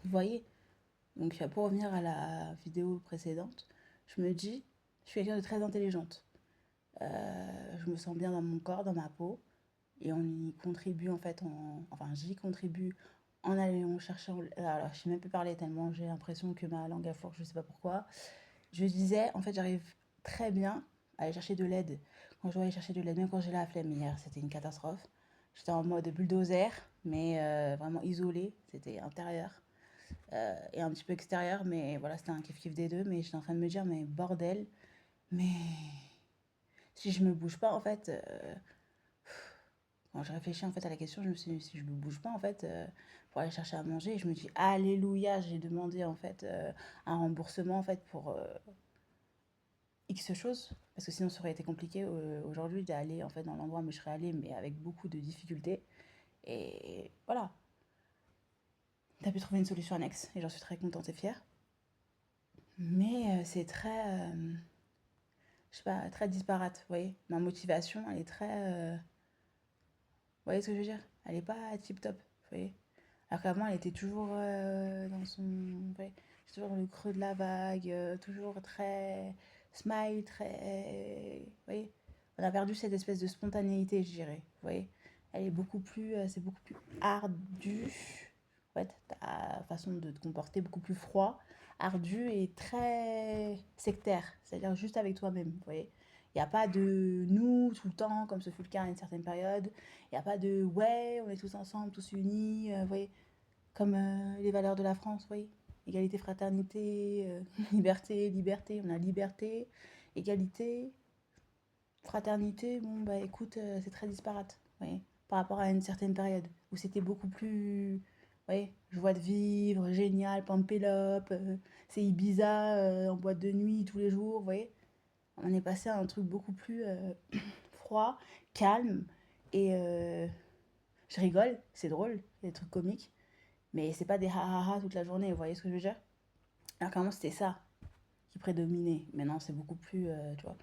Vous voyez? Donc, pour revenir à la vidéo précédente, je me dis, je suis quelqu'un de très intelligente. Je me sens bien dans mon corps, dans ma peau, et on y contribue en fait, enfin j'y contribue en allant chercher, alors je sais même plus parler tellement j'ai l'impression que ma langue a fourche, je sais pas pourquoi. Je disais, en fait j'arrive très bien à aller chercher de l'aide. Quand je dois aller chercher de l'aide, même quand j'ai la flemme hier, c'était une catastrophe. J'étais en mode bulldozer, mais vraiment isolée, c'était intérieur et un petit peu extérieur, mais voilà, c'était un kiff-kiff des deux. Mais j'étais en train de me dire, mais bordel, mais si je me bouge pas, en fait, quand je réfléchis en fait à la question, je me suis dit, si je me bouge pas, en fait, pour aller chercher à manger, je me dis, alléluia, j'ai demandé en fait un remboursement en fait pour X choses, parce que sinon ça aurait été compliqué aujourd'hui d'aller en fait dans l'endroit où je serais allée, mais avec beaucoup de difficultés. Et voilà, t'as pu trouver une solution annexe, et j'en suis très contente et fière. Mais c'est très, je sais pas, très disparate, vous voyez. Ma motivation, elle est très, vous voyez ce que je veux dire? Elle est pas tip top, vous voyez. Alors qu'avant, elle était toujours dans son, vous voyez, toujours dans le creux de la vague, toujours très smile, très, vous voyez. On a perdu cette espèce de spontanéité, je dirais, vous voyez. Elle est beaucoup plus, c'est beaucoup plus ardu, en fait, ta façon de te comporter, beaucoup plus froid, ardu et très sectaire, c'est-à-dire juste avec toi-même, vous voyez. Il n'y a pas de nous tout le temps, comme ce fut le cas à une certaine période. Il n'y a pas de ouais, on est tous ensemble, tous unis, vous voyez, comme les valeurs de la France, vous voyez. Égalité, fraternité, liberté, liberté, on a liberté, égalité, fraternité, bon bah écoute, c'est très disparate, vous voyez, par rapport à une certaine période où c'était beaucoup plus, vous voyez, joie de vivre, génial, Pampelop, c'est Ibiza en boîte de nuit tous les jours, vous voyez. On est passé à un truc beaucoup plus froid, calme, et je rigole, c'est drôle, il y a des trucs comiques, mais c'est pas des ha ha ha toute la journée, vous voyez ce que je veux dire? Alors qu'avant c'était ça qui prédominait. Maintenant c'est beaucoup plus, tu vois,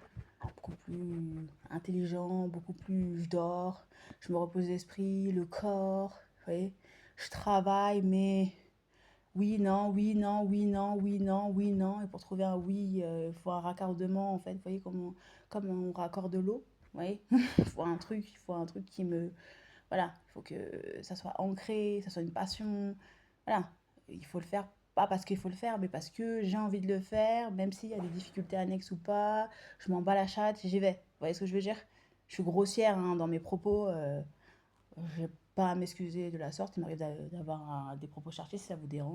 beaucoup plus intelligent, beaucoup plus je dors, je me repose l'esprit, le corps, vous voyez? Je travaille, mais oui, non, oui, non, oui, non, oui, non, oui, non. Et pour trouver un oui, il faut un raccordement, en fait. Vous voyez, comme on raccorde l'eau. Vous voyez? Il faut un truc qui me, voilà, il faut que ça soit ancré, ça soit une passion. Voilà, il faut le faire, pas parce qu'il faut le faire, mais parce que j'ai envie de le faire, même s'il y a des difficultés annexes ou pas. Je m'en bats la chatte, j'y vais. Vous voyez ce que je veux dire? Je suis grossière hein, dans mes propos. Je n'ai pas à m'excuser de la sorte. Il m'arrive d'avoir des propos chargés si ça vous dérange.